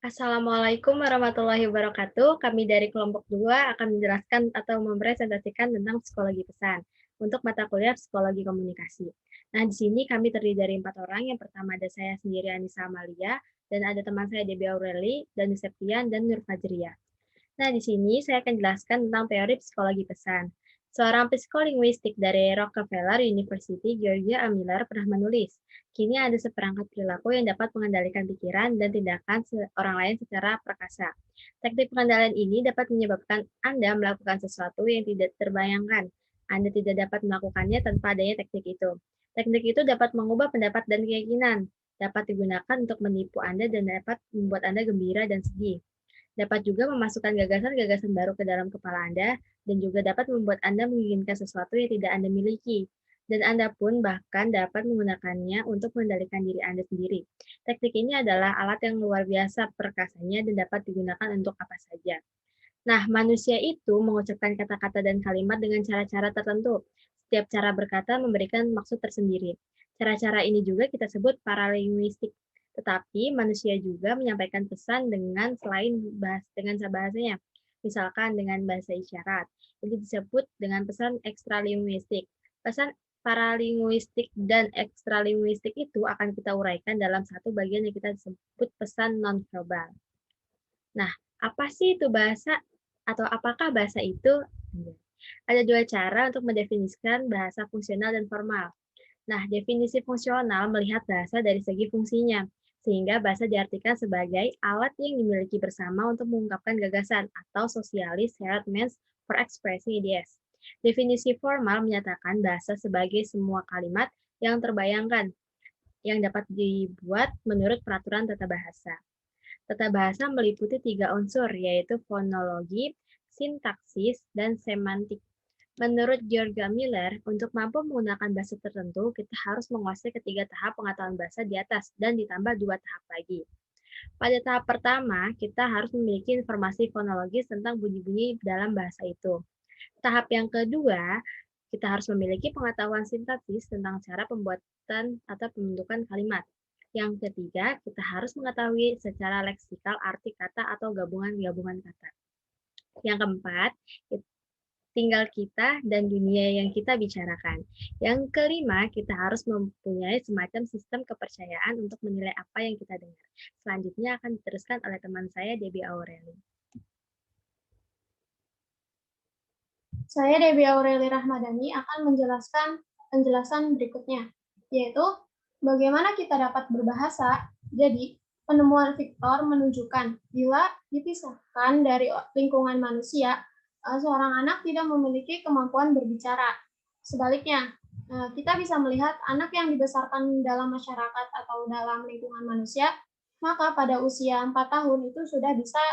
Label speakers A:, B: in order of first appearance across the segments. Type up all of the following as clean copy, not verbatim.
A: Assalamualaikum warahmatullahi wabarakatuh. Kami dari kelompok 2 akan menjelaskan atau mempresentasikan tentang psikologi pesan untuk mata kuliah psikologi komunikasi. Nah, di sini kami terdiri dari 4 orang. Yang pertama ada saya sendiri, Anissa Amalia, dan ada teman saya, Debbie Aureli, Dani Septian, dan Nur Fajriya. Nah, di sini saya akan jelaskan tentang teori psikologi pesan. Seorang psikolinguistik dari Rockefeller University, Georgia A. Miller, pernah menulis, kini ada seperangkat perilaku yang dapat mengendalikan pikiran dan tindakan orang lain secara perkasa. Teknik pengendalian ini dapat menyebabkan Anda melakukan sesuatu yang tidak terbayangkan. Anda tidak dapat melakukannya tanpa adanya teknik itu. Teknik itu dapat mengubah pendapat dan keyakinan, dapat digunakan untuk menipu Anda dan dapat membuat Anda gembira dan sedih. Dapat juga memasukkan gagasan-gagasan baru ke dalam kepala Anda, dan juga dapat membuat Anda menginginkan sesuatu yang tidak Anda miliki. Dan Anda pun bahkan dapat menggunakannya untuk mengendalikan diri Anda sendiri. Teknik ini adalah alat yang luar biasa perkasanya dan dapat digunakan untuk apa saja. Nah, manusia itu mengucapkan kata-kata dan kalimat dengan cara-cara tertentu. Setiap cara berkata memberikan maksud tersendiri. Cara-cara ini juga kita sebut paralinguistik. Tetapi manusia juga menyampaikan pesan dengan dengan bahasanya. Misalkan dengan bahasa isyarat. Ini disebut dengan pesan ekstralinguistik. Pesan paralinguistik dan ekstralinguistik itu akan kita uraikan dalam satu bagian yang kita sebut pesan nonverbal. Nah, apa sih itu bahasa? Atau apakah bahasa itu? Ada dua cara untuk mendefinisikan bahasa fungsional dan formal. Nah, definisi fungsional melihat bahasa dari segi fungsinya, sehingga bahasa diartikan sebagai alat yang dimiliki bersama untuk mengungkapkan gagasan atau socially shared means for expressing ideas. Definisi formal menyatakan bahasa sebagai semua kalimat yang terbayangkan, yang dapat dibuat menurut peraturan tata bahasa. Tata bahasa meliputi 3 unsur, yaitu fonologi, sintaksis, dan semantik. Menurut Georgia Miller, untuk mampu menggunakan bahasa tertentu, kita harus menguasai ketiga tahap pengetahuan bahasa di atas dan ditambah 2 tahap lagi. Pada tahap pertama, kita harus memiliki informasi fonologis tentang bunyi-bunyi dalam bahasa itu. Tahap yang kedua, kita harus memiliki pengetahuan sintaksis tentang cara pembuatan atau pembentukan kalimat. Yang ketiga, kita harus mengetahui secara leksikal arti kata atau gabungan-gabungan kata. Yang keempat, tinggal kita dan dunia yang kita bicarakan. Yang kelima, kita harus mempunyai semacam sistem kepercayaan untuk menilai apa yang kita dengar. Selanjutnya akan diteruskan oleh teman saya, Debbie Aureli.
B: Saya Debbie Aureli Rahmadani akan menjelaskan penjelasan berikutnya, yaitu bagaimana kita dapat berbahasa. Jadi, penemuan Victor menunjukkan bila dipisahkan dari lingkungan manusia, seorang anak tidak memiliki kemampuan berbicara. Sebaliknya, kita bisa melihat anak yang dibesarkan dalam masyarakat atau dalam lingkungan manusia, maka pada usia 4 tahun itu sudah bisa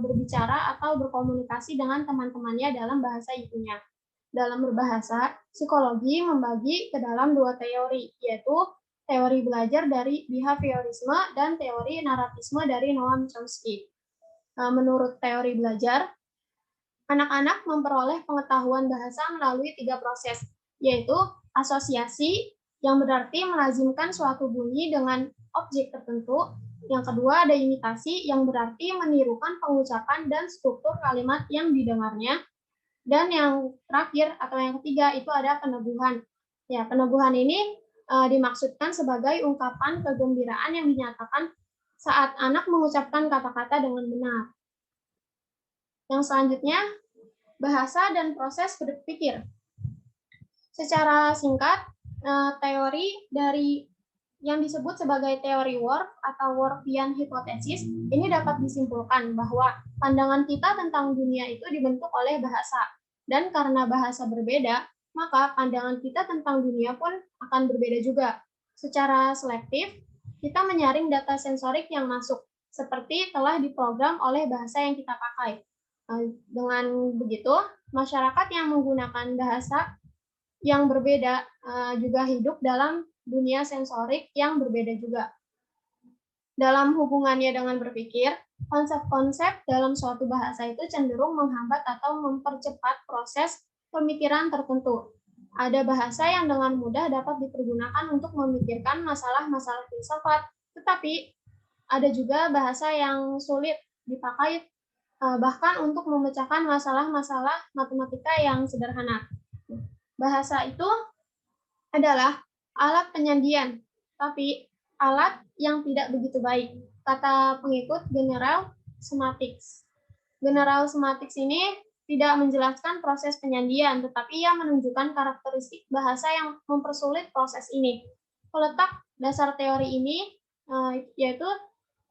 B: berbicara atau berkomunikasi dengan teman-temannya dalam bahasa ibunya. Dalam berbahasa, psikologi membagi ke dalam 2 teori, yaitu teori belajar dari behaviorisme dan teori naratisme dari Noam Chomsky. Menurut teori belajar, anak-anak memperoleh pengetahuan bahasa melalui 3 proses, yaitu asosiasi, yang berarti melazimkan suatu bunyi dengan objek tertentu. Yang kedua ada imitasi, yang berarti menirukan pengucapan dan struktur kalimat yang didengarnya. Dan yang terakhir atau yang ketiga itu ada peneguhan. Ya, peneguhan ini dimaksudkan sebagai ungkapan kegembiraan yang dinyatakan saat anak mengucapkan kata-kata dengan benar. Yang selanjutnya, bahasa dan proses berpikir. Secara singkat, teori dari yang disebut sebagai teori Worf atau Worfian hypothesis ini dapat disimpulkan bahwa pandangan kita tentang dunia itu dibentuk oleh bahasa, dan karena bahasa berbeda, maka pandangan kita tentang dunia pun akan berbeda juga. Secara selektif, kita menyaring data sensorik yang masuk, seperti telah diprogram oleh bahasa yang kita pakai. Dengan begitu, masyarakat yang menggunakan bahasa yang berbeda juga hidup dalam dunia sensorik yang berbeda juga. Dalam hubungannya dengan berpikir, konsep-konsep dalam suatu bahasa itu cenderung menghambat atau mempercepat proses pemikiran tertentu. Ada bahasa yang dengan mudah dapat dipergunakan untuk memikirkan masalah-masalah filsafat, tetapi Ada juga bahasa yang sulit dipakai bahkan untuk memecahkan masalah-masalah matematika yang sederhana. Bahasa itu adalah alat penyandian, tapi alat yang tidak begitu baik. Kata pengikut General Sematics. General Sematics ini tidak menjelaskan proses penyandian, tetapi ia menunjukkan karakteristik bahasa yang mempersulit proses ini. Peletak dasar teori ini yaitu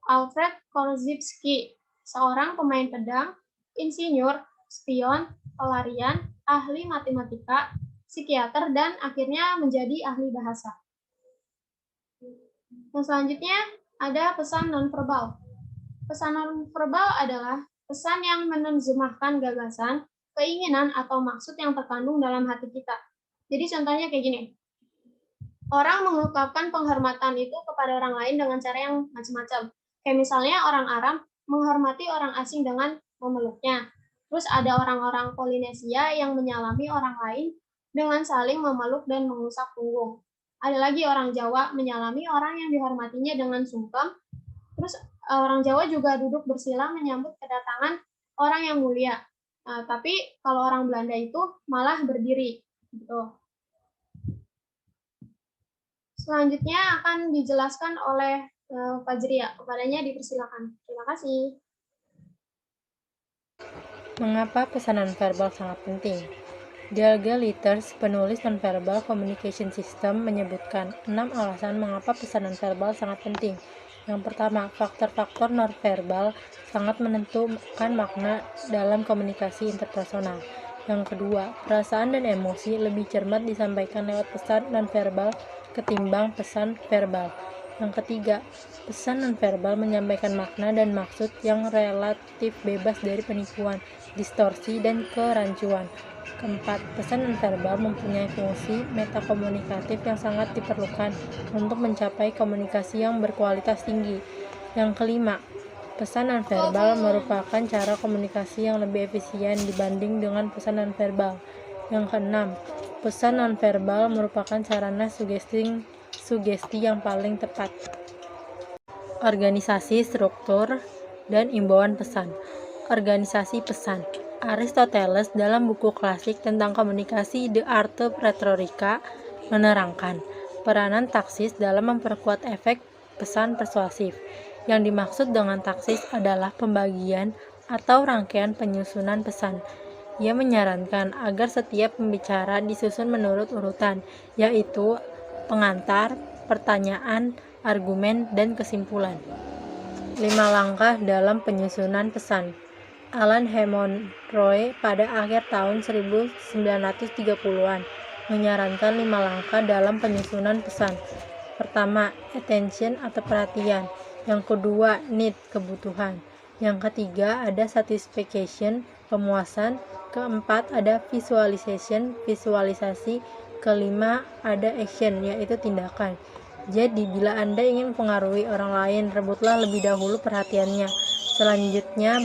B: Alfred Korzybski, seorang pemain pedang, insinyur, spion, pelarian, ahli matematika, psikiater, dan akhirnya menjadi ahli bahasa. Yang selanjutnya ada pesan nonverbal. Pesan nonverbal adalah pesan yang menerjemahkan gagasan, keinginan, atau maksud yang terkandung dalam hati kita. Jadi contohnya kayak gini. Orang mengungkapkan penghormatan itu kepada orang lain dengan cara yang macam-macam. Kayak misalnya orang Arab menghormati orang asing dengan memeluknya. Terus ada orang-orang Polinesia yang menyalami orang lain dengan saling memeluk dan mengusap punggung. Ada lagi orang Jawa menyalami orang yang dihormatinya dengan sungkem. Terus orang Jawa juga duduk bersila menyambut kedatangan orang yang mulia. Tapi kalau orang Belanda itu malah berdiri. Gitu. Selanjutnya akan dijelaskan oleh Fajria. Kepadanya dipersilakan. Terima kasih.
C: Mengapa pesan nonverbal sangat penting? Delga Litters, penulis Nonverbal Communication System, menyebutkan 6 alasan mengapa pesan nonverbal sangat penting. Yang pertama, faktor-faktor nonverbal sangat menentukan makna dalam komunikasi interpersonal. Yang kedua, perasaan dan emosi lebih cermat disampaikan lewat pesan nonverbal ketimbang pesan verbal. Yang ketiga, pesan nonverbal menyampaikan makna dan maksud yang relatif bebas dari penipuan, distorsi, dan kerancuan. Keempat, pesan nonverbal mempunyai fungsi metakomunikatif yang sangat diperlukan untuk mencapai komunikasi yang berkualitas tinggi. Yang kelima, pesan nonverbal merupakan cara komunikasi yang lebih efisien dibanding dengan pesan nonverbal. Yang keenam, pesan nonverbal merupakan sarana sugesti yang paling tepat. Organisasi, struktur, dan imbauan pesan. Organisasi pesan. Aristoteles dalam buku klasik tentang komunikasi The Art of Rhetorica menerangkan peranan taksis dalam memperkuat efek pesan persuasif. Yang dimaksud dengan taksis adalah pembagian atau rangkaian penyusunan pesan. Ia menyarankan agar setiap pembicara disusun menurut urutan, yaitu pengantar, pertanyaan, argumen, dan kesimpulan. 5 langkah dalam penyusunan pesan. Alan Hammond Roy pada akhir tahun 1930-an menyarankan 5 langkah dalam penyusunan pesan. Pertama, attention atau perhatian. Yang kedua, need, kebutuhan. Yang ketiga, ada satisfaction, pemuasan. Keempat, ada visualization, visualisasi. Kelima, ada action, yaitu tindakan. Jadi, bila Anda ingin mempengaruhi orang lain, rebutlah lebih dahulu perhatiannya. Selanjutnya,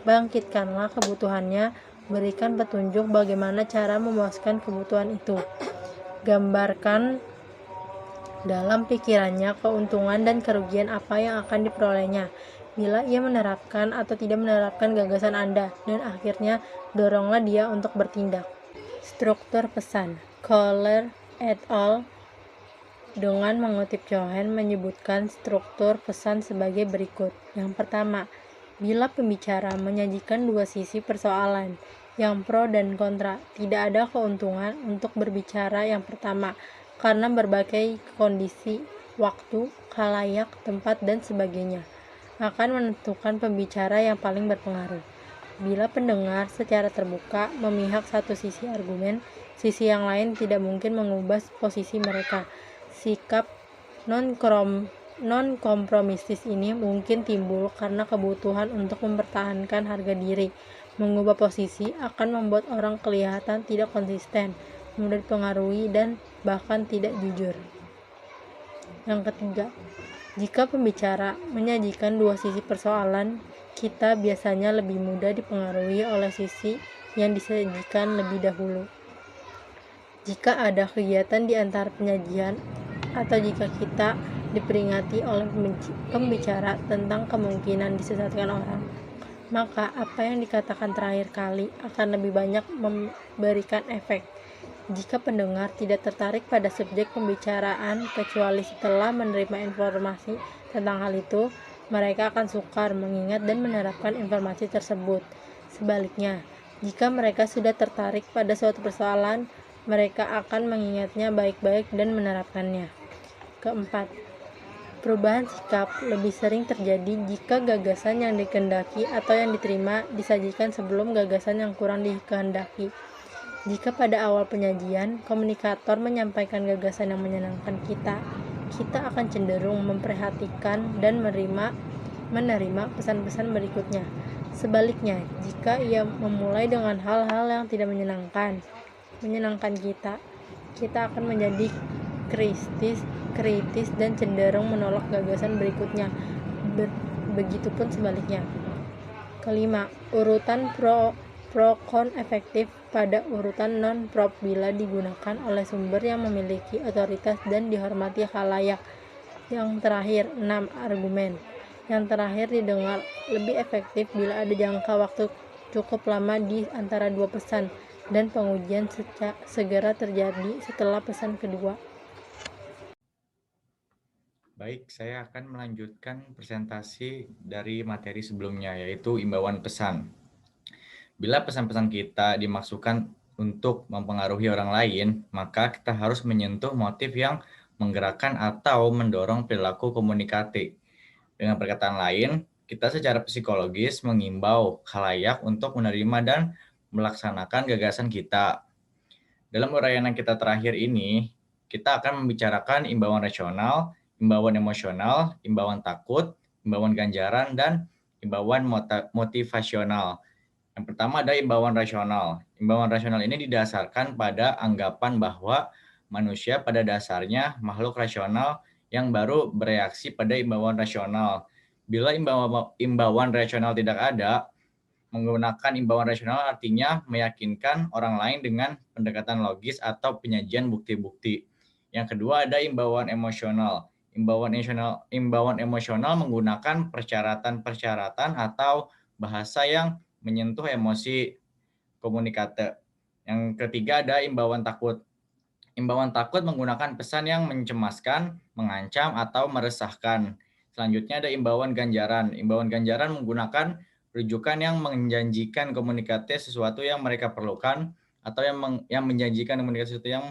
C: bangkitkanlah kebutuhannya, berikan petunjuk bagaimana cara memuaskan kebutuhan itu. Gambarkan dalam pikirannya keuntungan dan kerugian apa yang akan diperolehnya bila ia menerapkan atau tidak menerapkan gagasan Anda, dan akhirnya doronglah dia untuk bertindak. Struktur pesan. Kohler et al. Dengan mengutip Cohen menyebutkan struktur pesan sebagai berikut. Yang pertama, bila pembicara menyajikan dua sisi persoalan, yang pro dan kontra, tidak ada keuntungan untuk berbicara yang pertama, karena berbagai kondisi, waktu, khalayak, tempat, dan sebagainya akan menentukan pembicara yang paling berpengaruh. Bila pendengar secara terbuka memihak satu sisi argumen, sisi yang lain tidak mungkin mengubah posisi mereka. Sikap non-kompromistis ini mungkin timbul karena kebutuhan untuk mempertahankan harga diri. Mengubah posisi akan membuat orang kelihatan tidak konsisten, mudah dipengaruhi, dan bahkan tidak jujur. Yang ketiga, jika pembicara menyajikan dua sisi persoalan, kita biasanya lebih mudah dipengaruhi oleh sisi yang disajikan lebih dahulu. Jika ada kegiatan di antara penyajian, atau jika kita diperingati oleh pembicara tentang kemungkinan disesatkan orang, maka apa yang dikatakan terakhir kali akan lebih banyak memberikan efek. Jika pendengar tidak tertarik pada subjek pembicaraan kecuali setelah menerima informasi tentang hal itu, mereka akan sukar mengingat dan menerapkan informasi tersebut. Sebaliknya, jika mereka sudah tertarik pada suatu persoalan, mereka akan mengingatnya baik-baik dan menerapkannya. Keempat, perubahan sikap lebih sering terjadi jika gagasan yang dikehendaki atau yang diterima disajikan sebelum gagasan yang kurang dikehendaki. Jika pada awal penyajian, komunikator menyampaikan gagasan yang menyenangkan kita akan cenderung memperhatikan dan menerima pesan-pesan berikutnya. Sebaliknya, jika ia memulai dengan hal-hal yang tidak menyenangkan kita akan menjadi kritis dan cenderung menolak gagasan berikutnya. Begitupun sebaliknya. Kelima, urutan pro-kon efektif pada urutan non-prop bila digunakan oleh sumber yang memiliki otoritas dan dihormati khalayak. Yang terakhir, 6. Argumen. Yang terakhir didengar lebih efektif bila ada jangka waktu cukup lama di antara dua pesan dan pengujian segera terjadi setelah pesan kedua.
D: Baik, saya akan melanjutkan presentasi dari materi sebelumnya, yaitu imbauan pesan. Bila pesan-pesan kita dimaksudkan untuk mempengaruhi orang lain, maka kita harus menyentuh motif yang menggerakkan atau mendorong perilaku komunikatif. Dengan perkataan lain, kita secara psikologis mengimbau khalayak untuk menerima dan melaksanakan gagasan kita. Dalam uraian yang kita terakhir ini, kita akan membicarakan imbauan rasional, imbauan emosional, imbauan takut, imbauan ganjaran, dan imbauan motivasional. Yang pertama ada imbauan rasional. Imbauan rasional ini didasarkan pada anggapan bahwa manusia pada dasarnya makhluk rasional yang baru bereaksi pada imbauan rasional. Bila imbauan rasional tidak ada, menggunakan imbauan rasional artinya meyakinkan orang lain dengan pendekatan logis atau penyajian bukti-bukti. Yang kedua ada imbauan emosional. Imbauan emosional menggunakan persyaratan atau bahasa yang menyentuh emosi komunikator. Yang ketiga ada imbauan takut. Imbauan takut menggunakan pesan yang mencemaskan, mengancam, atau meresahkan. Selanjutnya ada imbauan ganjaran. Imbauan ganjaran menggunakan rujukan yang menjanjikan komunikatif sesuatu yang mereka perlukan atau yang menjanjikan komunikasi sesuatu yang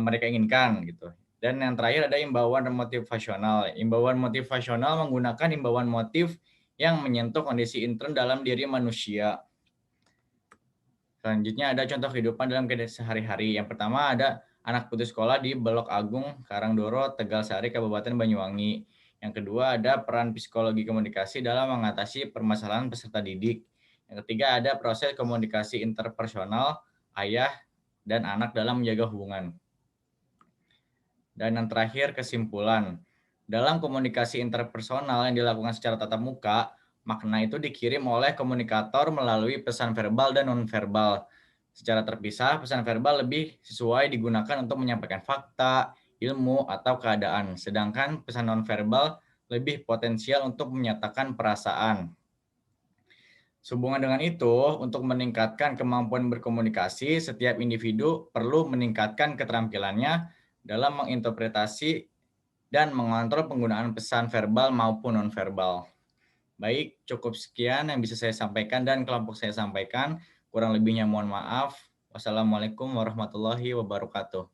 D: mereka inginkan gitu. Dan yang terakhir ada imbauan motivasional. Imbauan motivasional menggunakan imbauan motif yang menyentuh kondisi intern dalam diri manusia. Selanjutnya ada contoh kehidupan dalam kehidupan sehari-hari. Yang pertama ada anak putus sekolah di Balok Agung, Karangdoro, Tegalsari, Kabupaten Banyuwangi. Yang kedua ada peran psikologi komunikasi dalam mengatasi permasalahan peserta didik. Yang ketiga ada proses komunikasi interpersonal ayah dan anak dalam menjaga hubungan. Dan yang terakhir kesimpulan. Dalam komunikasi interpersonal yang dilakukan secara tatap muka, makna itu dikirim oleh komunikator melalui pesan verbal dan nonverbal. Secara terpisah, pesan verbal lebih sesuai digunakan untuk menyampaikan fakta, ilmu, atau keadaan. Sedangkan pesan nonverbal lebih potensial untuk menyatakan perasaan. Sehubungan dengan itu, untuk meningkatkan kemampuan berkomunikasi, setiap individu perlu meningkatkan keterampilannya dalam menginterpretasi dan mengontrol penggunaan pesan verbal maupun nonverbal. Baik, cukup sekian yang bisa saya sampaikan dan kelompok saya sampaikan. Kurang lebihnya mohon maaf. Wassalamualaikum warahmatullahi wabarakatuh.